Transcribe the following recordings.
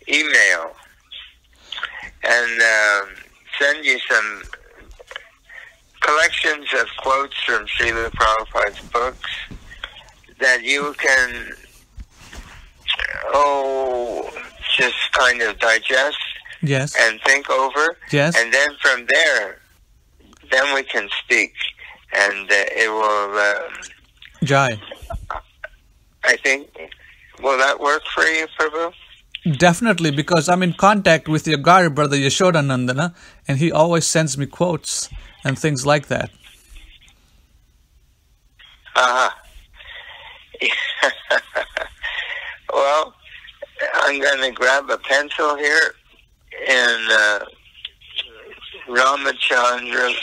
email and send you some collections of quotes from Srila Prabhupada's books that you can, just kind of digest and think over. Yes. And then from there, then we can speak. And it will... Jai. I think... Will that work for you, Prabhu? Definitely, because I'm in contact with your Gari brother Yashodanandana, and he always sends me quotes and things like that. Well, I'm going to grab a pencil here and Ramachandra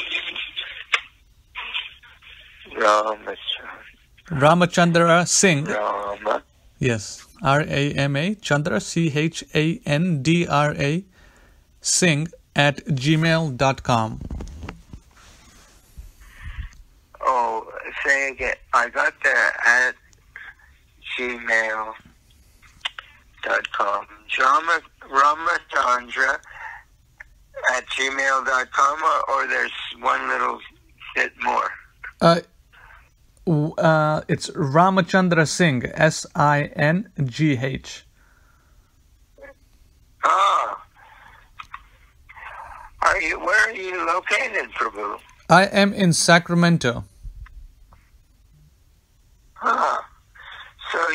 Singh. Yes, R-A-M-A, Chandra, C-H-A-N-D-R-A, Singh @gmail.com. Oh, say again. I got the @gmail.com. Ramachandra @gmail.com, or there's one little bit more? It's Ramachandra Singh, S-I-N-G-H. Where are you located, Prabhu? I am in Sacramento. So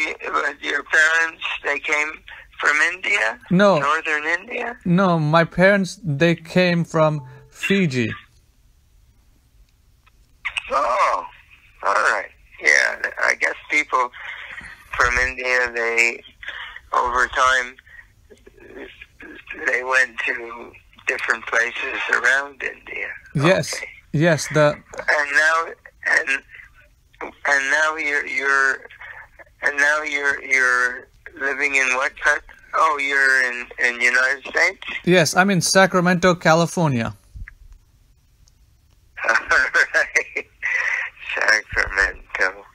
your parents, they came from India? No. Northern India? No, my parents, they came from Fiji. Oh, all right. Yeah, I guess people from India, over time, they went to different places around India. Yes, okay. Yes. And now you're living in what country? Oh, you're in United States? Yes, I'm in Sacramento, California. All right. Sacramento,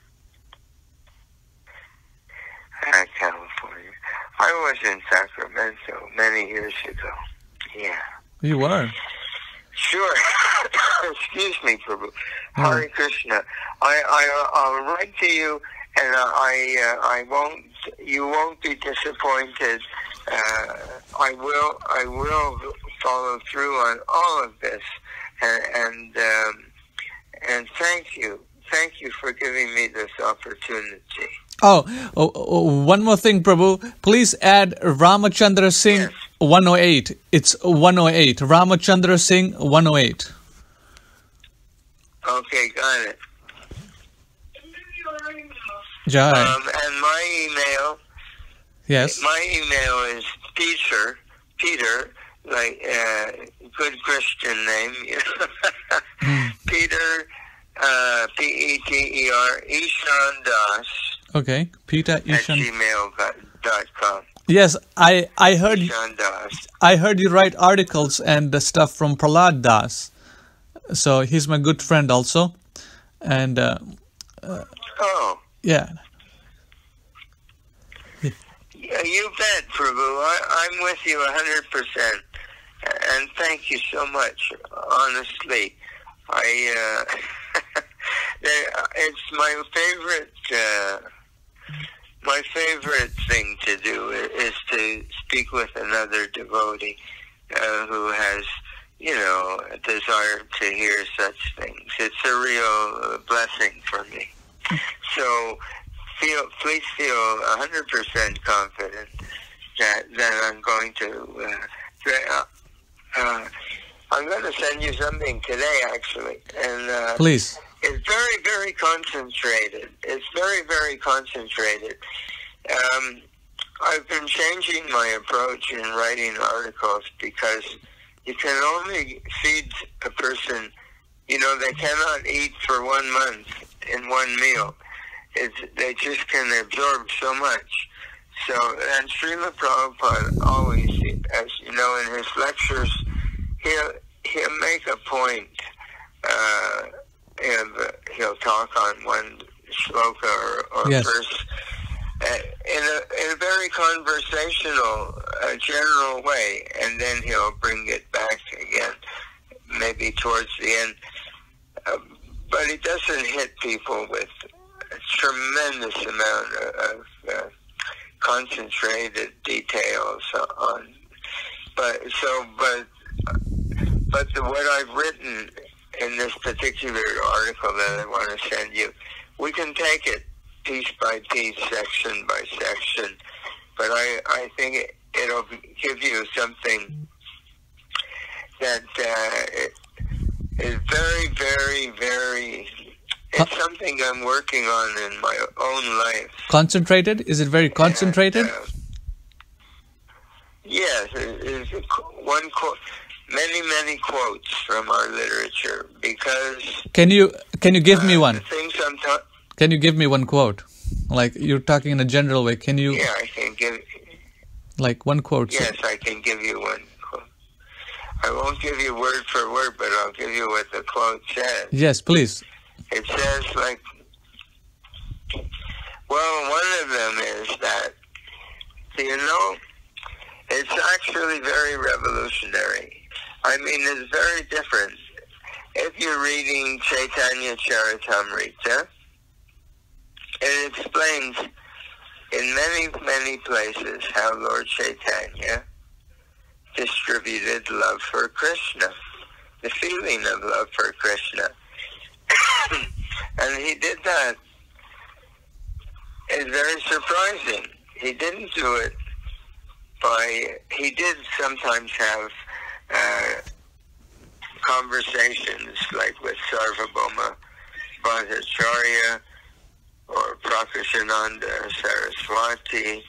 California. I was in Sacramento many years ago. Yeah. You were? Sure. Excuse me, Prabhu. Hare Krishna. I'll write to you, and I won't. You won't be disappointed. I will follow through on all of this, and thank you for giving me this opportunity. Oh, one more thing, Prabhu. Please add Ramachandra Singh 108. It's 108. Ramachandra Singh 108. Okay, got it. Jai. And my email. Yes. My email is Peter, like good Christian name. Peter, P-E-T-E-R, Ishan Das. Okay, Peter Ishan. At gmail.com. Yes, I heard. Ishan Das. I heard you write articles and stuff from Prahlad Das. So he's my good friend also, and yeah. You bet, Prabhu. I'm with you 100%, and thank you so much. Honestly, it's my favorite thing to do is to speak with another devotee who has, a desire to hear such things. It's a real blessing for me. So please feel 100% confident that I'm going to. I'm going to send you something today, actually, and please. It's very, very concentrated. It's very, very concentrated. I've been changing my approach in writing articles because you can only feed a person. They cannot eat for 1 month in one meal. They just can absorb so much. So, and Srila Prabhupada always, as you know, in his lectures, he'll make a point, and he'll talk on one shloka or yes. verse, in a very conversational, general way, and then he'll bring it back again, maybe towards the end. But he doesn't hit people with a tremendous amount of concentrated details on. But what I've written in this particular article that I want to send you, we can take it piece by piece, section by section, but I think it'll give you something that is very, very, very, it's something I'm working on in my own life. Concentrated? Is it very concentrated? And, yes, it's one quote, many quotes from our literature, because can you give me one? The things I'm Can you give me one quote? Like, you're talking in a general way. Can you? Yeah, I can give. Like one quote. Yes, I can give you one quote. I won't give you word for word, but I'll give you what the quote says. Yes, please. It says, like, well, one of them is that, you know, it's actually very revolutionary. I mean, it's very different. If you're reading Chaitanya Charitamrita, it explains in many places how Lord Chaitanya distributed love for Krishna, the feeling of love for Krishna. And he did that. It's very surprising. He didn't do it he did sometimes have conversations like with Sarvabhauma Bhattacharya or Prakashananda Saraswati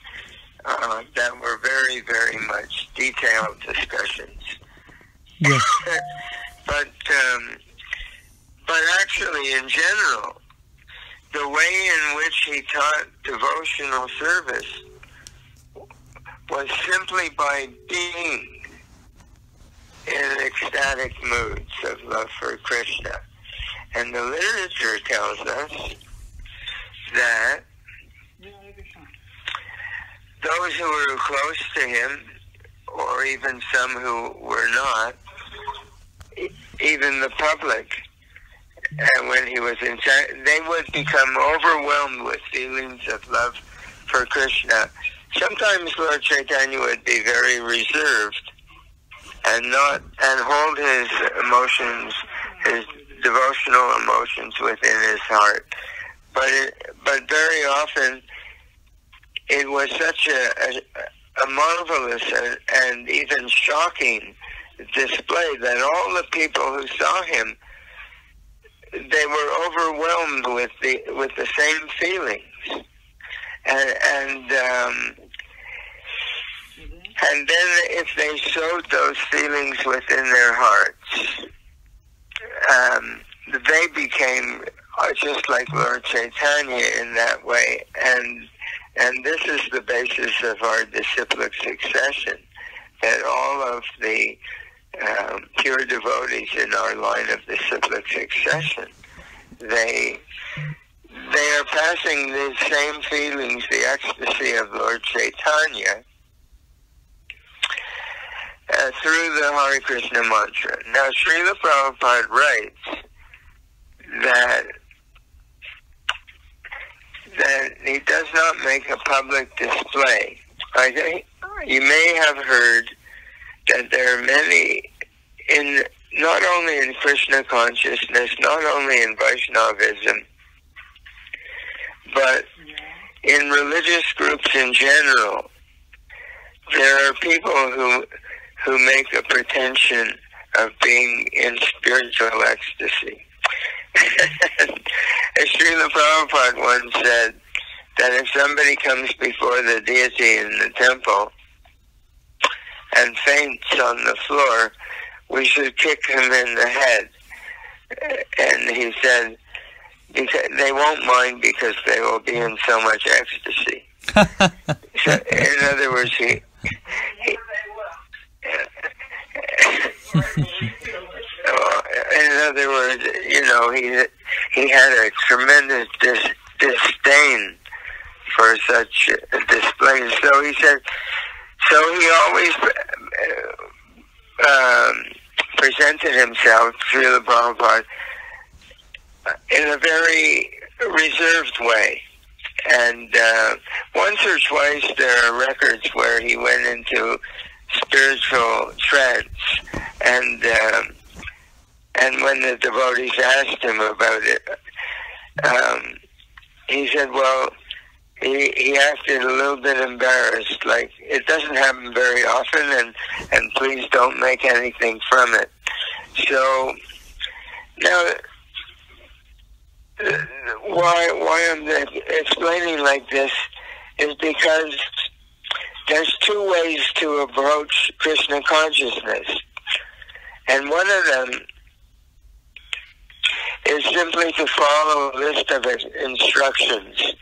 that were very, very much detailed discussions. Yes. But actually, in general, the way in which he taught devotional service was simply by being in ecstatic moods of love for Krishna. And the literature tells us that those who were close to him, or even some who were not, even the public, and when he was in China, they would become overwhelmed with feelings of love for Krishna. Sometimes Lord Chaitanya would be very reserved and hold his emotions, his devotional emotions within his heart. But very often it was such a marvelous and even shocking display that all the people who saw him, they were overwhelmed with the same feelings, and then if they sowed those feelings within their hearts, they became just like Lord Chaitanya in that way, and this is the basis of our disciplic succession, that all of the pure devotees in our line of disciplic succession, they are passing the same feelings, the ecstasy of Lord Chaitanya, through the Hare Krishna mantra. Now, Srila Prabhupada writes that he does not make a public display. I think you may have heard that there are many, not only in Krishna consciousness, not only in Vaishnavism, but in religious groups in general, there are people who make a pretension of being in spiritual ecstasy. As Srila Prabhupada once said, that if somebody comes before the deity in the temple and faints on the floor, we should kick him in the head. And he said, they won't mind because they will be in so much ecstasy. So, in other words, you know, he had a tremendous disdain for such displays. So he said, so he always presented himself, Srila Prabhupada, in a very reserved way. And once or twice there are records where he went into spiritual trance, and when the devotees asked him about it, he said, well, he acted a little bit embarrassed, like it doesn't happen very often, and please don't make anything from it. So now, why I'm explaining like this is because there's two ways to approach Krishna consciousness, and one of them is simply to follow a list of instructions,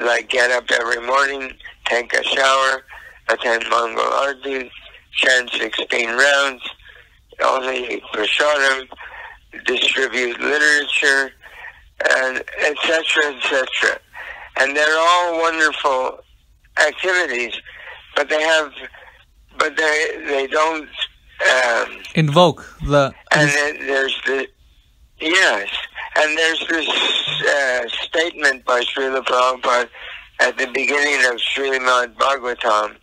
like get up every morning, take a shower, attend Mangal Arti, chant 16 rounds, only eat prasadam, distribute literature, and etc., etc. And they're all wonderful activities, but they don't invoke the. And there's the. Yes, and there's this statement by Srila Prabhupada at the beginning of Srimad Bhagavatam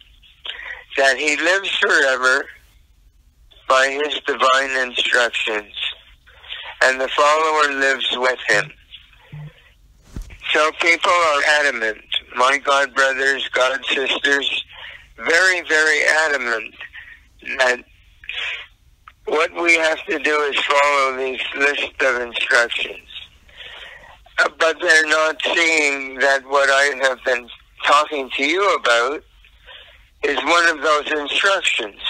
that he lives forever by his divine instructions, and the follower lives with him. So people are adamant, my God brothers, God sisters, very, very adamant that what we have to do is follow these list of instructions. But they're not seeing that what I have been talking to you about is one of those instructions.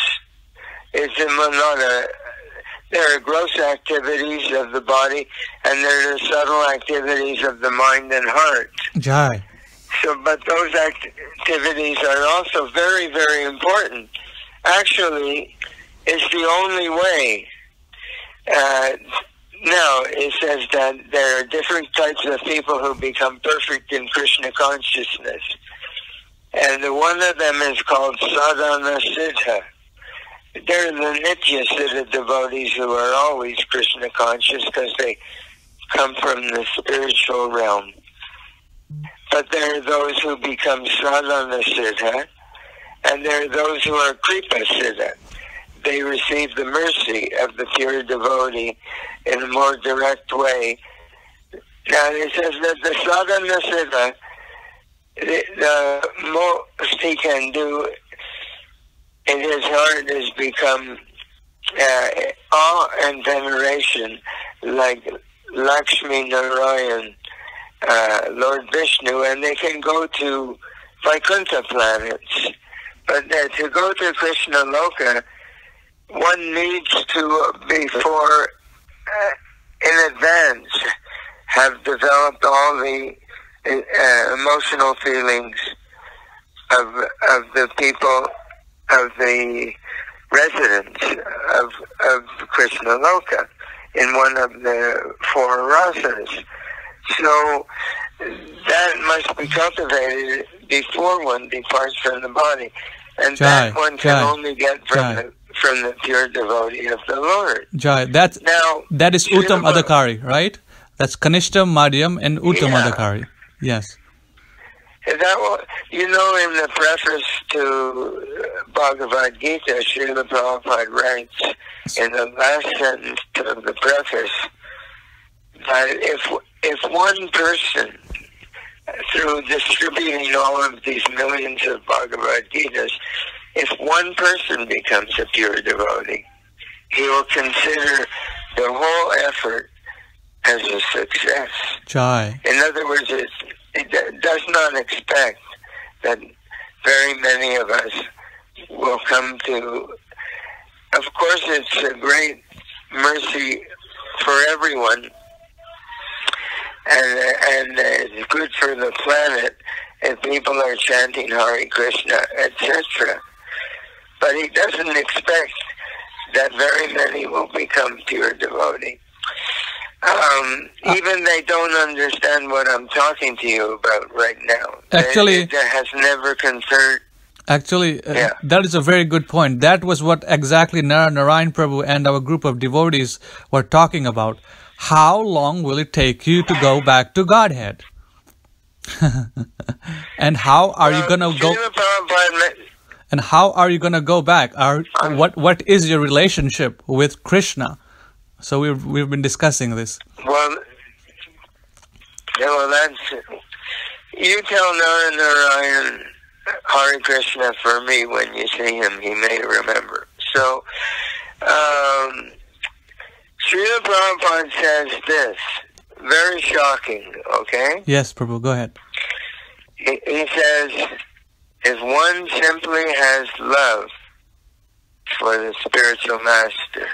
There are gross activities of the body, and there are subtle activities of the mind and heart. Jai. So, but those activities are also very, very important. Actually, it's the only way. Now, it says that there are different types of people who become perfect in Krishna consciousness. And one of them is called sadhana siddha. They're the nitya siddha devotees who are always Krishna conscious because they come from the spiritual realm. But there are those who become sadhana siddha, and there are those who are kripa siddha. They receive the mercy of the pure devotee in a more direct way. Now it says that the sadhana siddha, the most he can do in his heart is become awe and veneration, like Lakshmi Narayan, Lord Vishnu, and they can go to Vaikuntha planets. But to go to Krishna Loka, one needs to, before, in advance, have developed all the emotional feelings of the people, of the residents of Krishna Loka in one of the four rasas. So that must be cultivated before one departs from the body, and that one can only get from the pure devotee of the Lord. Jai, that is Uttam Adhikari, right? That's Kanishtam, Madhyam, and Uttam Adhikari. Yes. That, you know, in the preface to Bhagavad Gita, Srila Prabhupada writes in the last sentence of the preface that if one person, through distributing all of these millions of Bhagavad Gitas, if one person becomes a pure devotee, he will consider the whole effort as a success. Jai. In other words, it does not expect that very many of us will come to... Of course, it's a great mercy for everyone, and it's good for the planet if people are chanting Hare Krishna, etc. But he doesn't expect that very many will become pure devotee. Even they don't understand what I'm talking to you about right now. Actually, it has never concerned. Actually, that is a very good point. That was what exactly Narayan Prabhu and our group of devotees were talking about. How long will it take you to go back to Godhead? And how are you going to go? And how are you going to go back? What is your relationship with Krishna? So we've been discussing this. Well, that's you tell Narayan Hare Krishna for me when you see him. He may remember. So, Srila Prabhupada says this, very shocking. Okay. Yes, Prabhu. Go ahead. He says, if one simply has love for the spiritual master,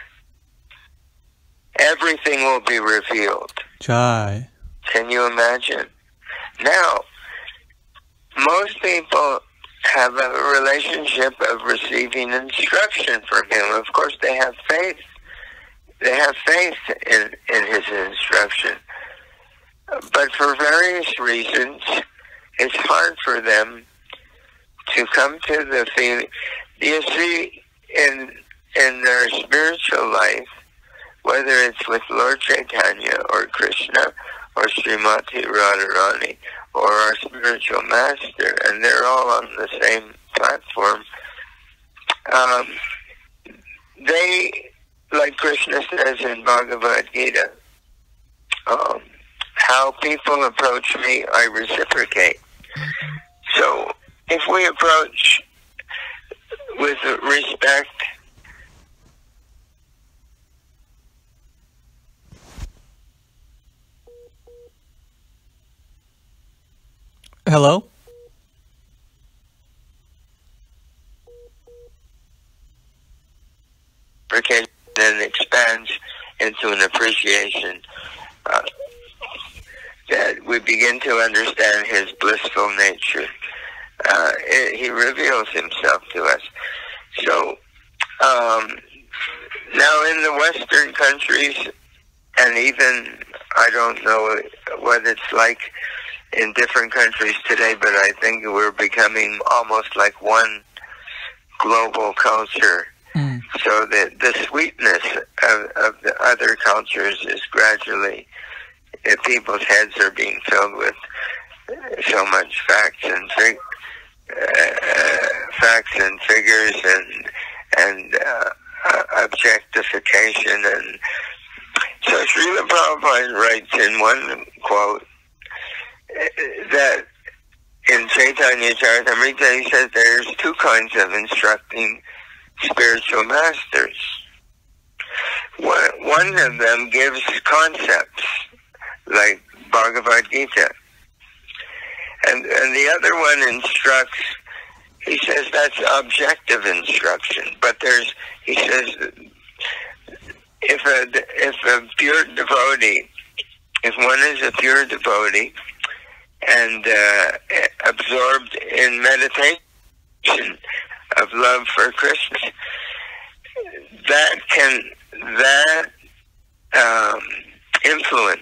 everything will be revealed. Jai. Can you imagine? Now, most people have a relationship of receiving instruction from him. Of course, they have faith. They have faith in his instruction. But for various reasons, it's hard for them to come to the feeling. You see, in their spiritual life, whether it's with Lord Chaitanya or Krishna or Srimati Radharani or our spiritual master, and they're all on the same platform, they, like Krishna says in Bhagavad Gita, how people approach me, I reciprocate. So if we approach with respect, Hello? then expands into an appreciation, that we begin to understand his blissful nature. He reveals himself to us. So, now in the Western countries, and even, I don't know what it's like in different countries today, but I think we're becoming almost like one global culture. So that the sweetness of the other cultures is gradually, people's heads are being filled with so much facts and figures and objectification. And so Srila Prabhupada writes in one quote that in Chaitanya Charitamrita, he says there's two kinds of instructing spiritual masters. One of them gives concepts, like Bhagavad Gita. And the other one instructs, he says that's objective instruction. But he says, if a pure devotee, if one is a pure devotee and absorbed in meditation of love for Krishna, that influence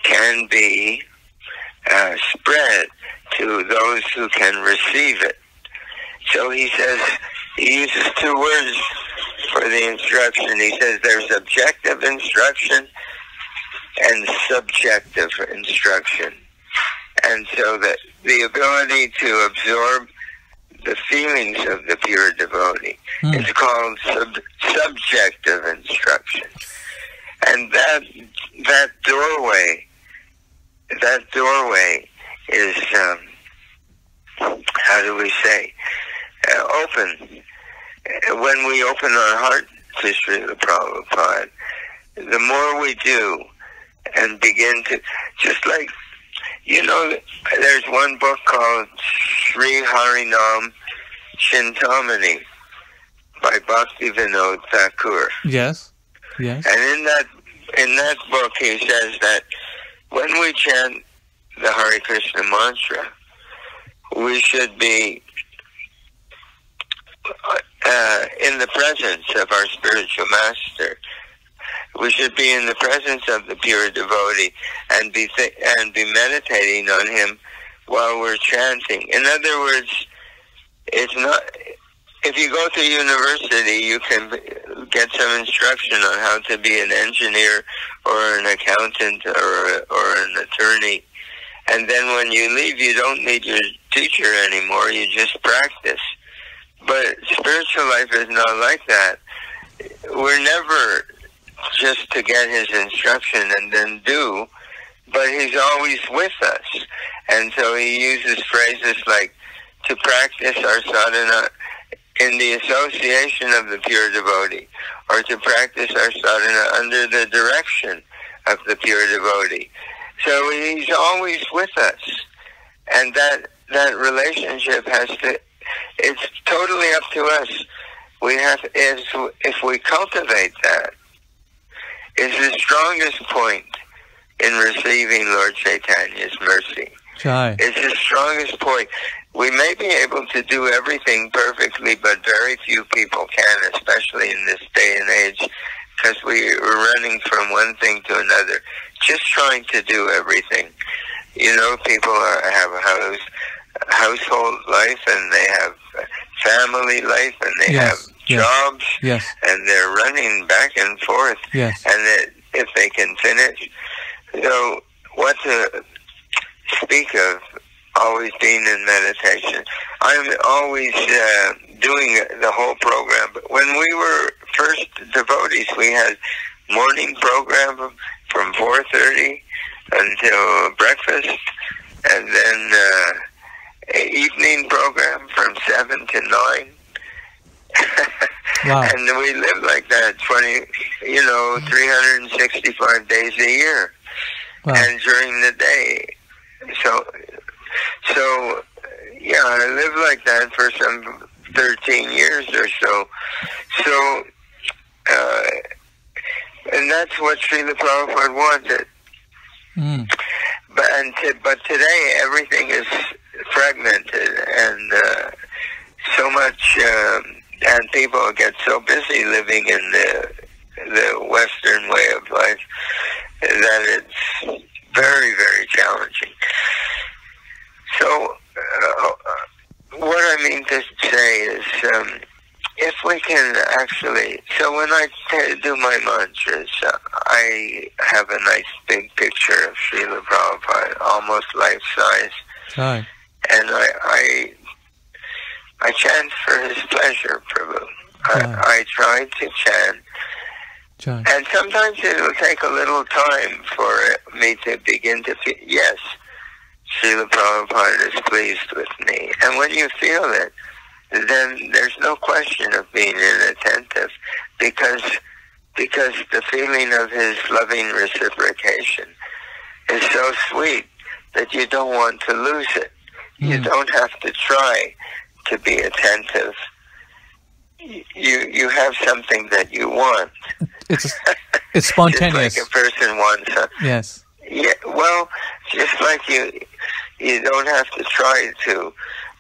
can be spread to those who can receive it. So he says, he uses two words for the instruction. He says there's objective instruction and subjective instruction. And so that the ability to absorb the feelings of the pure devotee is called subjective instruction. And that doorway is, how do we say, open. When we open our heart to Srila Prabhupada, the more we do and begin to, just like, there's one book called Sri Harinam Chintamani by Bhakti Vinod Thakur. Yes, yes. And in that book he says that when we chant the Hare Krishna mantra, we should be in the presence of our spiritual master. We should be in the presence of the pure devotee and be meditating on him while we're chanting. In other words, it's not. If you go to university, you can get some instruction on how to be an engineer or an accountant or an attorney. And then when you leave, you don't need your teacher anymore. You just practice. But spiritual life is not like that. We're never just to get his instruction and then do, but he's always with us. And so he uses phrases like to practice our sadhana in the association of the pure devotee, or to practice our sadhana under the direction of the pure devotee. So he's always with us. And that relationship it's totally up to us. We have, if we cultivate that, is the strongest point in receiving Lord Chaitanya's mercy. Jai. It's the strongest point. We may be able to do everything perfectly, but very few people can, especially in this day and age, because we're running from one thing to another, just trying to do everything. You know, people have a household life, and they have family life, and they have jobs, and they're running back and forth. Yes. And if they can finish, so what to speak of always being in meditation. I'm always doing the whole program. But when we were first devotees, we had morning program from 4:30 until breakfast, and then evening program from 7 to 9. Wow. And we lived like that 365 days a year. Wow. And during the day. So yeah, I lived like that for some 13 years or so. So, and that's what Srila Prabhupada wanted. Mm. But today everything is fragmented, and so much, and people get so busy living in the Western way of life that it's very, very challenging. So, what I mean to say is, if we can actually, so when I do my mantras, I have a nice big picture of Srila Prabhupada, almost life-size. Right. And I chant for his pleasure, Prabhu. I try to chant. Right. And sometimes it will take a little time for me to begin to feel, yes, Srila Prabhupada is pleased with me. And when you feel it, then there's no question of being inattentive, because the feeling of his loving reciprocation is so sweet that you don't want to lose it. You don't have to try to be attentive. You have something that you want. It's spontaneous. Just like a person wants yes. Yeah, well, just like you don't have to try to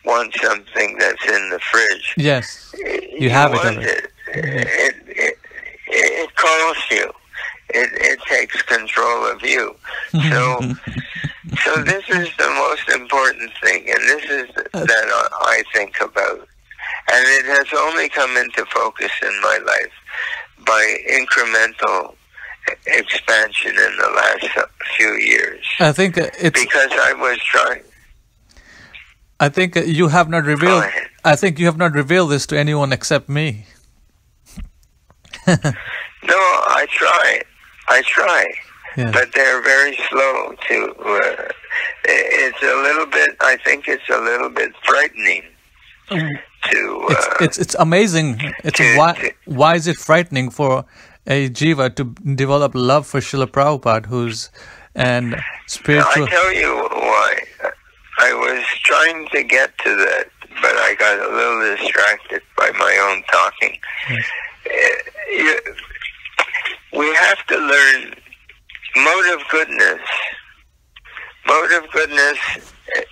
want something that's in the fridge. Yes, you have it want already. It calls you. It takes control of you. So this is the most important thing, and this is that I think about. And it has only come into focus in my life by incremental expansion in the last few years. I think it's because I was trying. I think you have not revealed. I think you have not revealed this to anyone except me. No, I try. Yes. But they're very slow to. It's a little bit. I think it's a little bit frightening. It's amazing. Why is it frightening for a jiva to develop love for Srila Prabhupada, who's and spiritual? I'll tell you why. I was trying to get to that, but I got a little distracted by my own talking. We have to learn mode of goodness. Mode of goodness,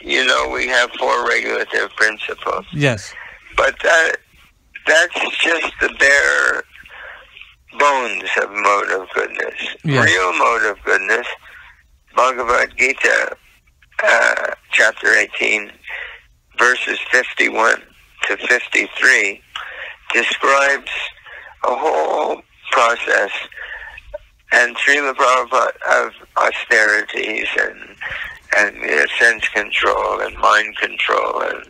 we have 4 regulative principles. Yes. But that's just the bare bones of mode of goodness. Yes. Real mode of goodness, Bhagavad Gita, chapter 18, verses 51 to 53, describes a whole process and Srila Prabhupada of austerities and sense control and mind control and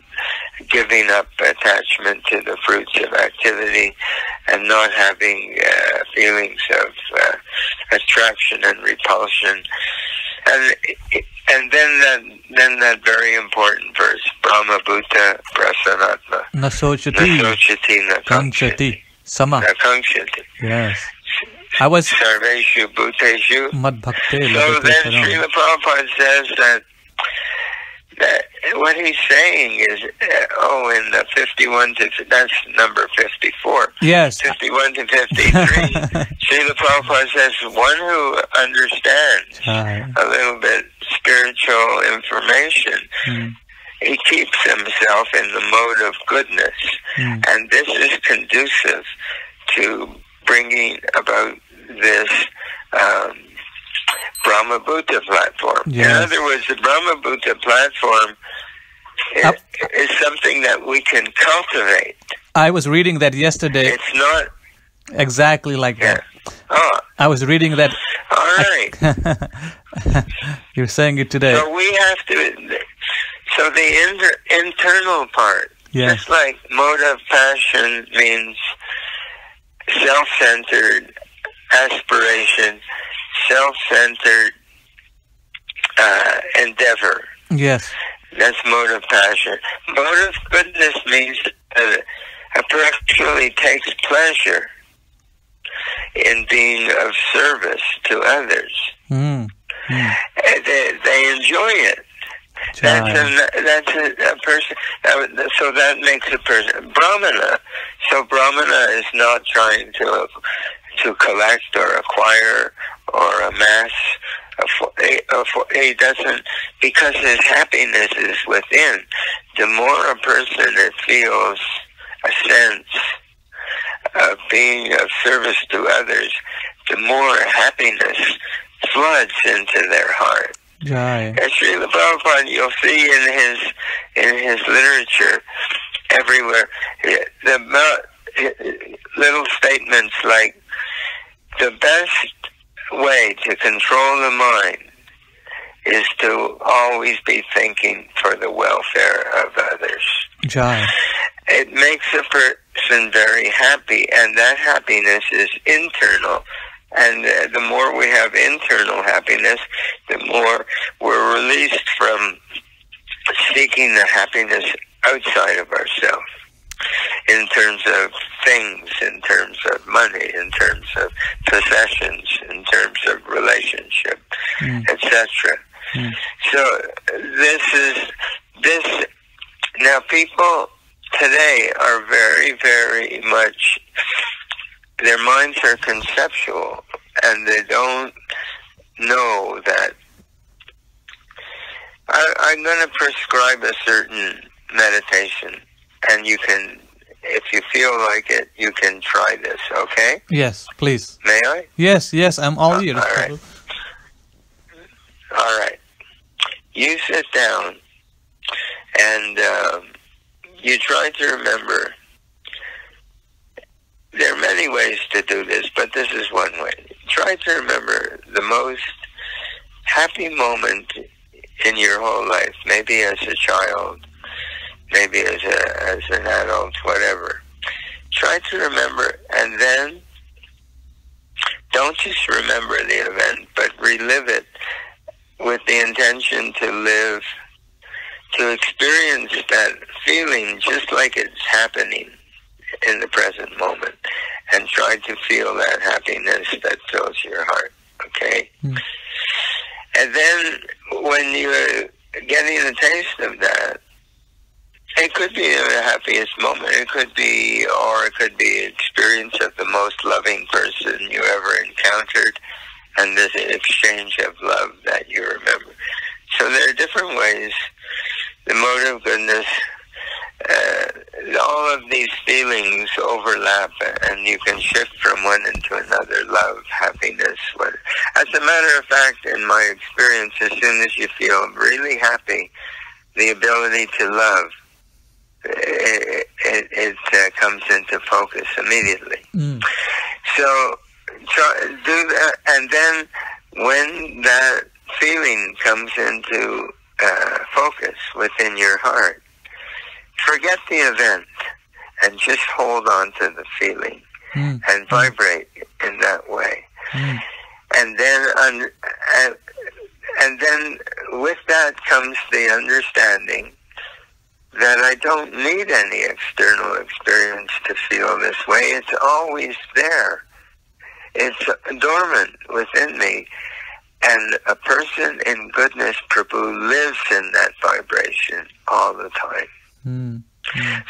giving up attachment to the fruits of activity and not having feelings of attraction and repulsion. And then that very important verse, Brahma Bhuta Prasanatma. Na sochati na kankshati. Sama. Na kankshati. Yes. I was Sarveshu Bhuteshu. Mad Bhakte. So then Srila Prabhupada says that what he's saying is, in the 51 to, that's number 54. Yes. 51 to 53. Srila Prabhupada says, one who understands a little bit spiritual information, he keeps himself in the mode of goodness. And this is conducive to bringing about this Brahma Bhuta platform. Yes. In other words, the Brahma Bhuta platform is something that we can cultivate. I was reading that yesterday. It's not exactly like that. Oh. I was reading that. All right. You're saying it today. So we have to. So the internal part, just like mode of passion means self-centered aspiration, self-centered endeavor. Yes. That's mode of passion. Mode of goodness means that a person actually takes pleasure in being of service to others. They enjoy it. That's a person. So that makes a person Brahmana. So Brahmana is not trying to collect or acquire or amass. He doesn't, because his happiness is within. The more a person feels a sense of being of service to others, the more happiness floods into their heart. Jai. As Srila Prabhupada, you'll see in his literature everywhere, the little statements like, the best way to control the mind is to always be thinking for the welfare of others. Jai. It makes a person very happy, and that happiness is internal. And the more we have internal happiness, the more we're released from seeking the happiness outside of ourselves, in terms of things, in terms of money, in terms of possessions, in terms of relationship, etc. So this. Now people today are very, very much, their minds are conceptual, and they don't know that. I'm going to prescribe a certain meditation, and you can, if you feel like it, you can try this, okay? Yes, please. May I? Yes, I'm all ears. All right. All right. You sit down, and you try to remember. There are many ways to do this, but this is one way. Try to remember the most happy moment in your whole life, maybe as a child, maybe as an adult, whatever. Try to remember, and then don't just remember the event, but relive it with the intention to experience that feeling just like it's happening in the present moment, and try to feel that happiness that fills your heart, okay? And then when you're getting a taste of that, it could be the happiest moment, it could be experience of the most loving person you ever encountered, and this exchange of love that you remember. So there are different ways. The mode of goodness all of these feelings overlap, and you can shift from one into another: love, happiness. As a matter of fact, in my experience, as soon as you feel really happy, the ability to love, it comes into focus immediately. So do that, and then when that feeling comes into focus within your heart, forget the event and just hold on to the feeling and vibrate in that way. And then and then with that comes the understanding that I don't need any external experience to feel this way. It's always there. It's dormant within me. And a person in goodness, Prabhu, lives in that vibration all the time.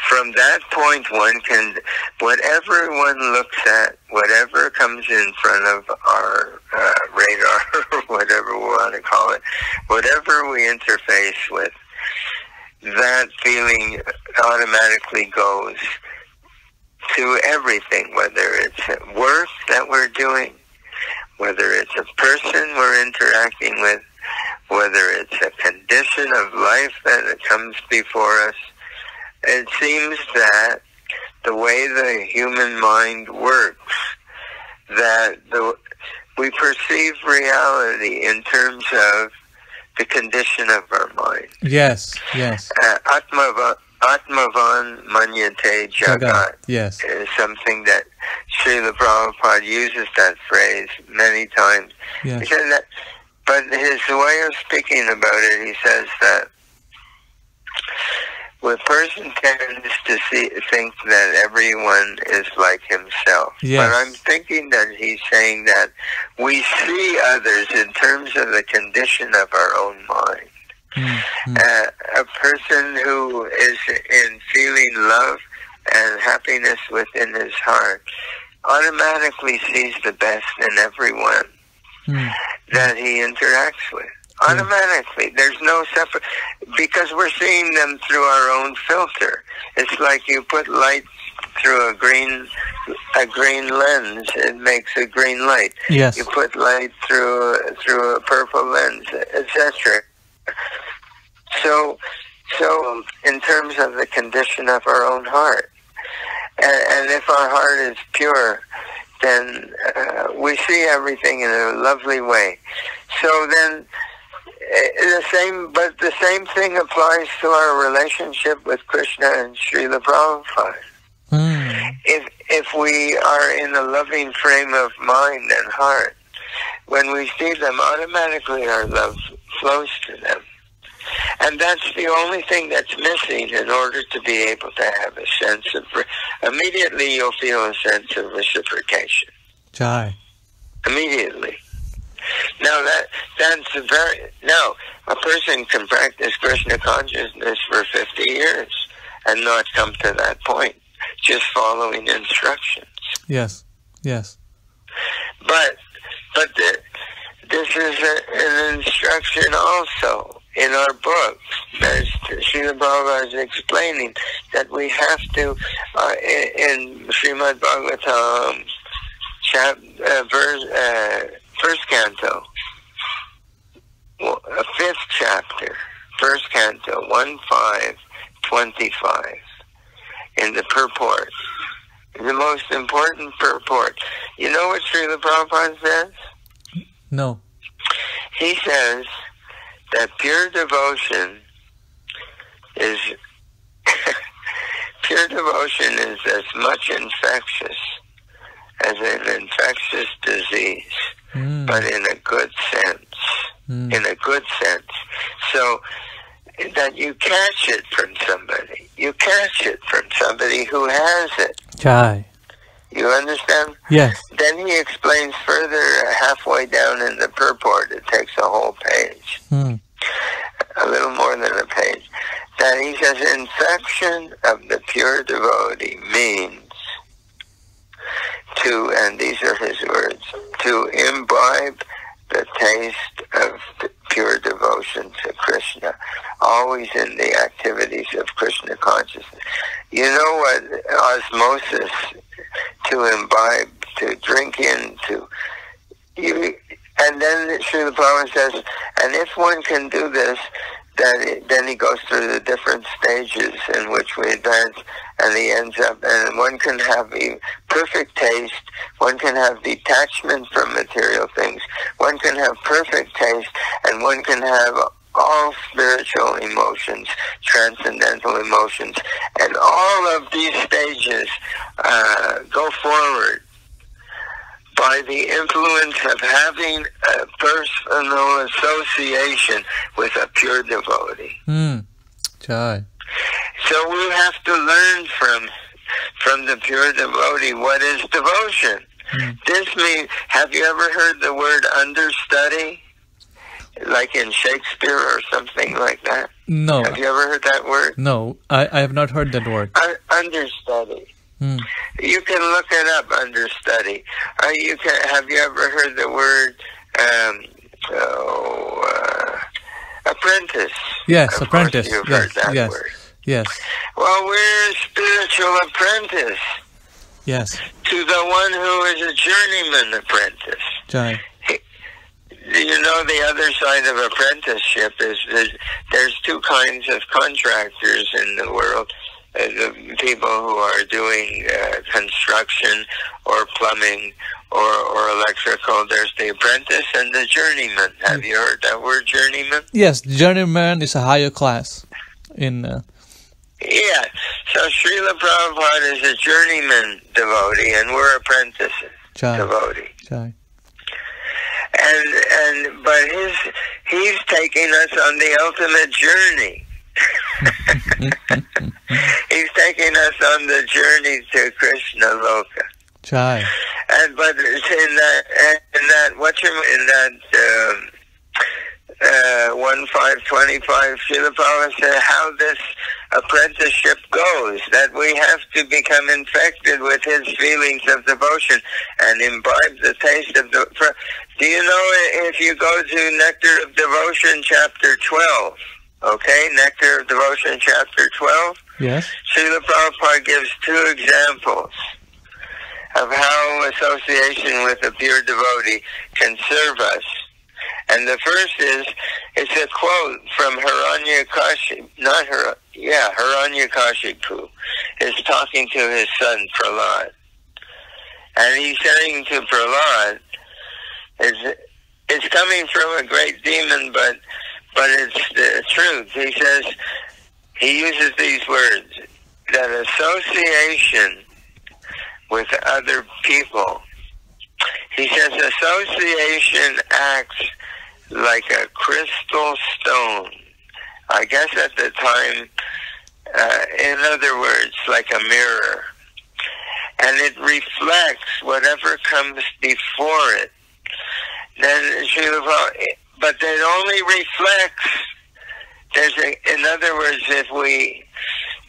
From that point, one can, whatever one looks at, whatever comes in front of our radar, or whatever we want to call it, whatever we interface with, that feeling automatically goes to everything, whether it's work that we're doing, whether it's a person we're interacting with, whether it's a condition of life that comes before us. It seems that the way the human mind works, that we perceive reality in terms of the condition of our mind. Yes. Atmavan manyate jagat. Yes. Is something that Srila Prabhupada uses that phrase many times. Yes. He said that, but his way of speaking about it, he says that a person tends to think that everyone is like himself. Yes. But I'm thinking that he's saying that we see others in terms of the condition of our own mind. A person who is in feeling love and happiness within his heart automatically sees the best in everyone that he interacts with. Automatically. There's no separate, because we're seeing them through our own filter. It's like you put light through a green lens, it makes a green light. Yes. You put light through a purple lens, etc. So in terms of the condition of our own heart, and if our heart is pure, then we see everything in a lovely way. So then the same thing applies to our relationship with Krishna and Srila Prabhupada. If we are in a loving frame of mind and heart, when we see them, automatically our love flows to them. And that's the only thing that's missing in order to be able to have a sense of, immediately you'll feel a sense of reciprocation. Jai. Immediately. Now a person can practice Krishna consciousness for 50 years and not come to that point, just following instructions. Yes. But this is an instruction also in our books. There's Srila Prabhupada is explaining that we have to, in Srimad Bhagavatam, first canto, 5th chapter, first canto, 1.5.25, in the purport, the most important purport. You know what Srila Prabhupada says? No. He says that pure devotion is as much infectious as an infectious disease, but in a good sense. In a good sense. So that you catch it from somebody. You catch it from somebody who has it. Jai. You understand? Yes. Then he explains further halfway down in the purport, it takes a whole page, a little more than a page, that he says infection of the pure devotee means to, and these are his words, to imbibe the taste of the pure devotion to Krishna, always in the activities of Krishna consciousness. You know what osmosis, to imbibe, to drink in, and then Srila Prabhupada says, and if one can do this, then he goes through the different stages in which we advance, and he ends up, and one can have a perfect taste, one can have detachment from material things, one can have perfect taste, and one can have all spiritual emotions, transcendental emotions, and all of these stages go forward by the influence of having a personal association with a pure devotee. Jai. So we have to learn from the pure devotee what is devotion. This means, have you ever heard the word understudy? Like in Shakespeare or something like that? No. Have you ever heard that word? No, I have not heard that word. Understudy. You can look it up, understudy. Have you ever heard the word apprentice? Yes, of apprentice. You've Yes, heard that yes, word. yes. Well, we're a spiritual apprentice. Yes. To the one who is a journeyman apprentice. Jai. You know, the other side of apprenticeship is that there's two kinds of contractors in the world. The people who are doing construction or plumbing or electrical. There's the apprentice and the journeyman. Have you heard that word, journeyman? Yes, journeyman is a higher class in... Yeah, so Srila Prabhupada is a journeyman devotee and we're apprentices devotee. Jai. But he's taking us on the ultimate journey. He's taking us on the journey to Krishna Loka. Jai. But it's in that 1525, Srila Prabhupada said how this apprenticeship goes, that we have to become infected with his feelings of devotion and imbibe the taste of the... Do you know, if you go to Nectar of Devotion, chapter 12, okay, Nectar of Devotion, chapter 12, yes, Srila Prabhupada gives two examples of how association with a pure devotee can serve us. And the first it's a quote from Hiranyakashipu is talking to his son Prahlad. And he's saying to Prahlad, it's coming from a great demon, but it's the truth. He says, he uses these words, that association with other people, he says association acts like a crystal stone. I guess at the time, in other words, like a mirror. And it reflects whatever comes before it. Then but it only reflects. In other words,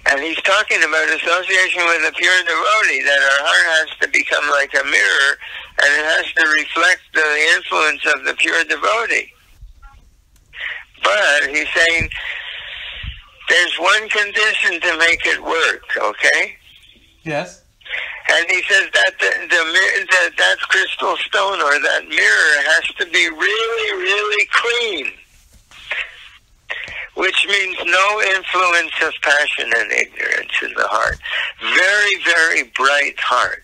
and he's talking about association with a pure devotee, that our heart has to become like a mirror, and it has to reflect the influence of the pure devotee. But he's saying there's one condition to make it work, okay? Yes. And he says that that crystal stone or that mirror has to be really, really clean, which means no influence of passion and ignorance in the heart. Very, very bright heart.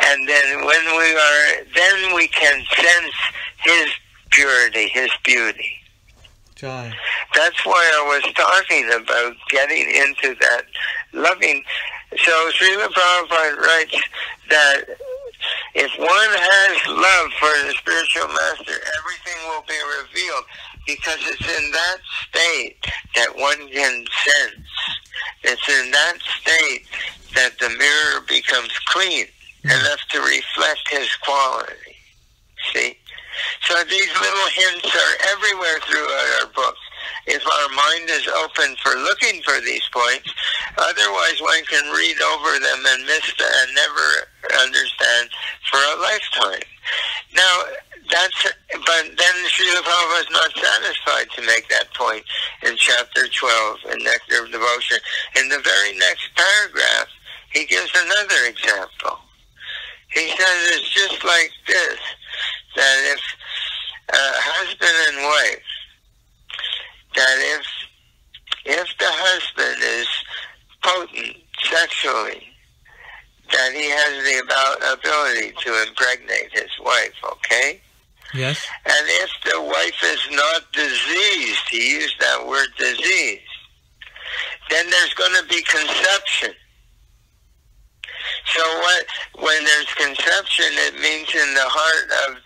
And then then we can sense his purity, his beauty. Jai. That's why I was talking about getting into that loving. So Srila Prabhupada writes that if one has love for the spiritual master, everything will be revealed, because it's in that state that one can sense. It's in that state that the mirror becomes clean enough to reflect his quality. See? So these little hints are everywhere throughout our books. If our mind is open for looking for these points, otherwise one can read over them and miss and never understand for a lifetime. Now, but then Srila Prabhupada is another example. He says it's just like this, that if husband and wife, that if the husband is potent sexually, that he has the ability to impregnate his wife, okay? Yes. And if the wife is not diseased, he used that word diseased, then there's going to be conception. So when there's conception, it means in the heart of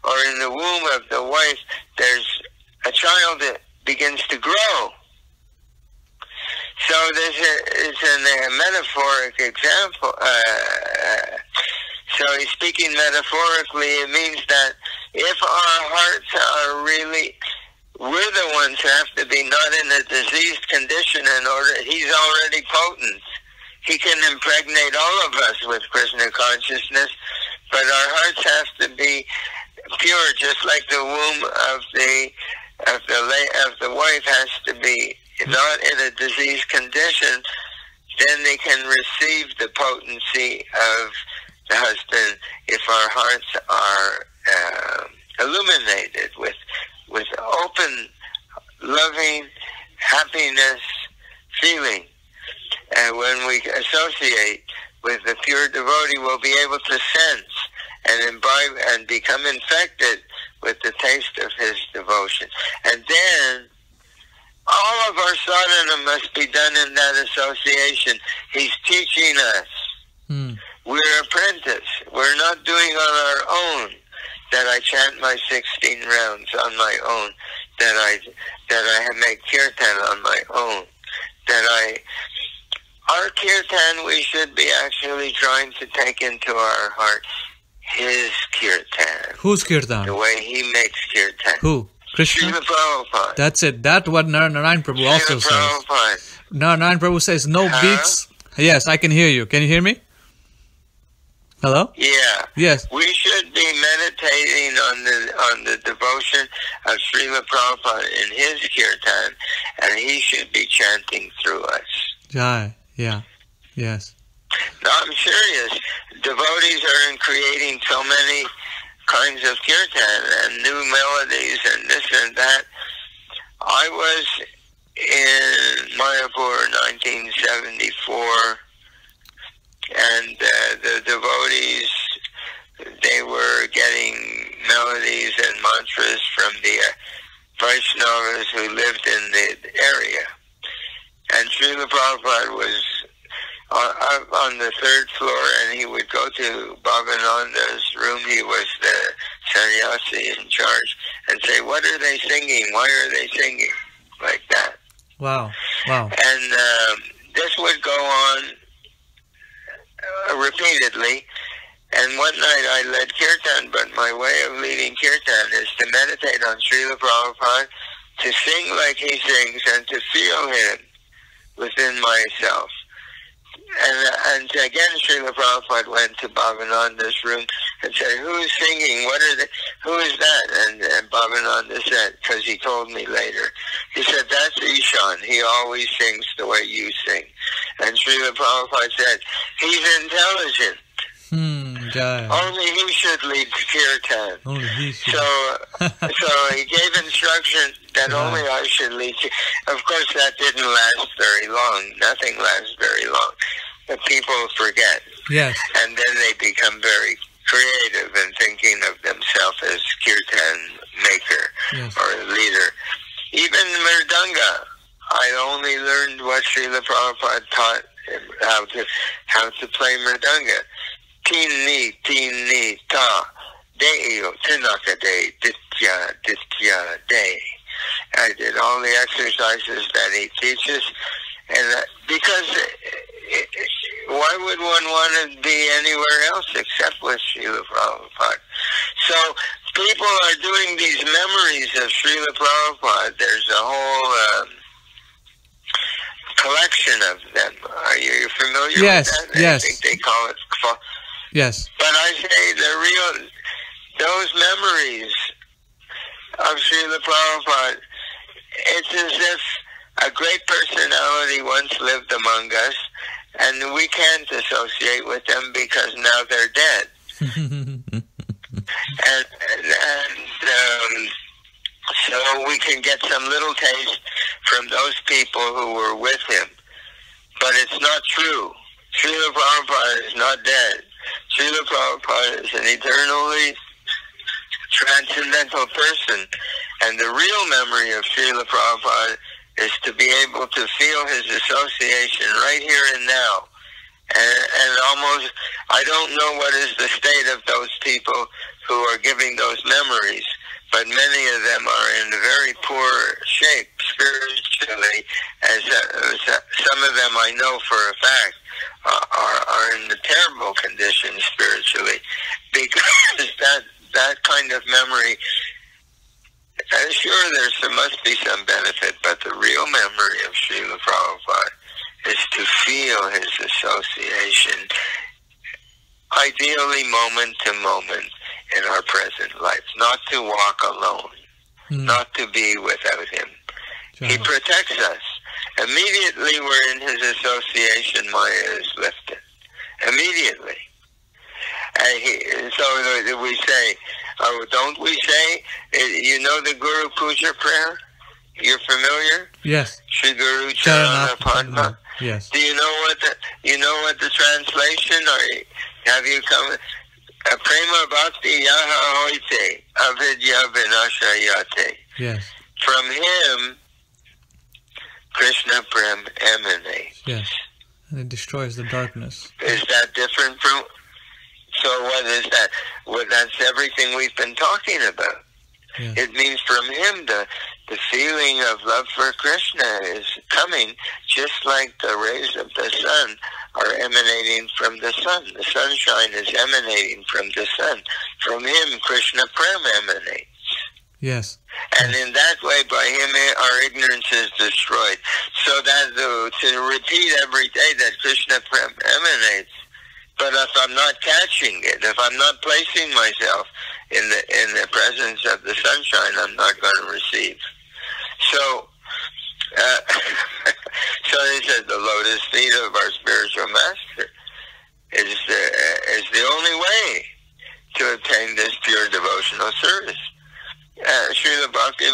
or in the womb of the wife, there's a child that begins to grow. So this is a metaphoric example. So he's speaking metaphorically. It means that if our hearts are really, we're the ones who have to be not in a diseased condition in order. He's already potent. He can impregnate all of us with Krishna consciousness, but our hearts have to be pure, just like the womb of the wife has to be not in a diseased condition. Then they can receive the potency of the husband if our hearts are illuminated with open, loving, happiness, feeling. And when we associate with the pure devotee, we'll be able to sense and imbibe and become infected with the taste of his devotion. And then all of our sadhana must be done in that association. He's teaching us. We're apprentice. We're not doing on our own. That I chant my 16 rounds on my own. That I make kirtan on my own. Our kirtan, we should be actually trying to take into our heart his kirtan. Whose kirtan? The way he makes kirtan. Who? Krishna? Srila Prabhupada. That's it. That's what Narayan Prabhu also says. Narayan Prabhu says no beats. Yes, I can hear you. Can you hear me? Hello? Yeah. Yes. We should be meditating on the devotion of Srila Prabhupada in his kirtan, and he should be chanting through us. Jai. Yeah. Yes. No, I'm serious. Devotees are creating so many kinds of kirtan and new melodies and this and that. I was in Mayapur 1974, and the devotees, they were getting melodies and mantras from the Vaishnavas who lived in the area. And Srila Prabhupada was on the third floor, and he would go to Bhavananda's room. He was the sannyasi in charge, and say, "What are they singing? Why are they singing?" Like that. Wow. Wow. And this would go on repeatedly. And one night I led kirtan, but my way of leading kirtan is to meditate on Srila Prabhupada, to sing like he sings, and to feel him within myself. And again, Srila Prabhupada went to Bhavananda's room and said, "Who is singing? Who is that?" And Bhavananda said, because he told me later, he said, "That's Ishan. He always sings the way you sing." And Srila Prabhupada said, "He's intelligent. Only he should lead kirtan." Only he should. So he gave instruction that only I should lead. Of course, that didn't last very long. Nothing lasts very long. But people forget. Yes. And then they become very creative in thinking of themselves as kirtan maker or leader. Even Mridanga, I only learned what Srila Prabhupada taught how to play Mridanga. Tini, ta, deyo, tinaka de, ditya, de. I did all the exercises that he teaches, and because why would one want to be anywhere else except with Srila Prabhupada? So people are doing these memories of Srila Prabhupada. There's a whole collection of them. Are you familiar with that? Yes. I think they call it. Yes. But I say those memories of Srila Prabhupada, it's as if a great personality once lived among us, And we can't associate with them because now they're dead. So we can get some little taste from those people who were with him. But it's not true. Srila Prabhupada is not dead. Srila Prabhupada is an eternally transcendental person. And the real memory of Srila Prabhupada is to be able to feel his association right here and now. And almost, I don't know what is the state of those people who are giving those memories, but many of them are in very poor shape spiritually, as some of them I know for a fact are in a terrible condition spiritually, because that kind of memory, sure there must be some benefit, but the real memory of Srila Prabhupada is to feel his association, ideally moment to moment in our present life, not to walk alone, not to be without him. Sure. He protects us. Immediately we're in his association, Maya is lifted. Immediately. So we say, don't we say, you know the Guru Puja prayer? You're familiar? Yes. Shri Guru Charana Padma. Yes. Do you know what the translation, or have you come? Prema Bhakti Yaha Hoite Avidya Vinashayate. Yes. From him, Krishna Prem emanates. Yes. And it destroys the darkness. Is that different from? So what is that? Well, that's everything we've been talking about. Yes. It means from him the feeling of love for Krishna is coming, just like the rays of the sun are emanating from the sun. The sunshine is emanating from the sun. From him, Krishna Prem emanates. Yes. And in that way, by him, our ignorance is destroyed. So that to repeat every day that Krishna Prem emanates. But if I'm not catching it, if I'm not placing myself in the presence of the sunshine, I'm not going to receive. So, so he said, the lotus feet of our spiritual master is the only way to obtain this pure devotional service. Srila Bhakti,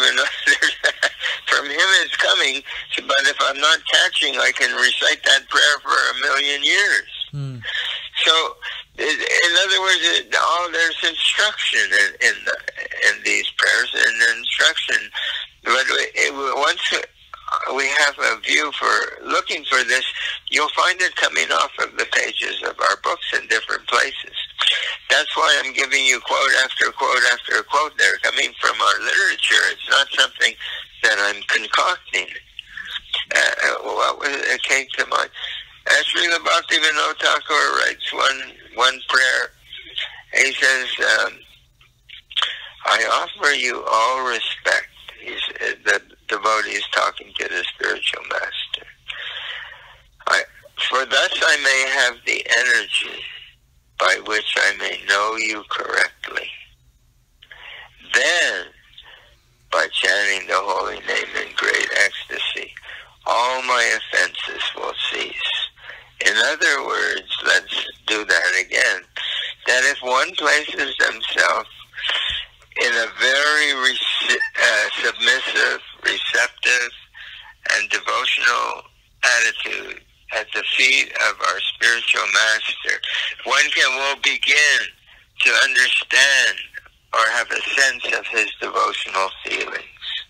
from him it's coming, but if I'm not catching, I can recite that prayer for 1,000,000 years. So, in other words, there's instruction in these prayers, and instruction. But once we have a view for looking for this, you'll find it coming off of the pages of our books in different places. That's why I'm giving you quote after quote after quote. They're coming from our literature. It's not something that I'm concocting. It came to mind. Srila Bhaktivinoda Thakur writes one prayer. He says, I offer you all respect. The devotee is talking to the spiritual master. For thus I may have the energy by which I may know you correctly. Then, by chanting the holy name in great ecstasy, all my offenses will cease. In other words, let's do that again. That if one places themselves in a very submissive, receptive, and devotional attitude at the feet of our spiritual master, one will begin to understand or have a sense of his devotional feelings.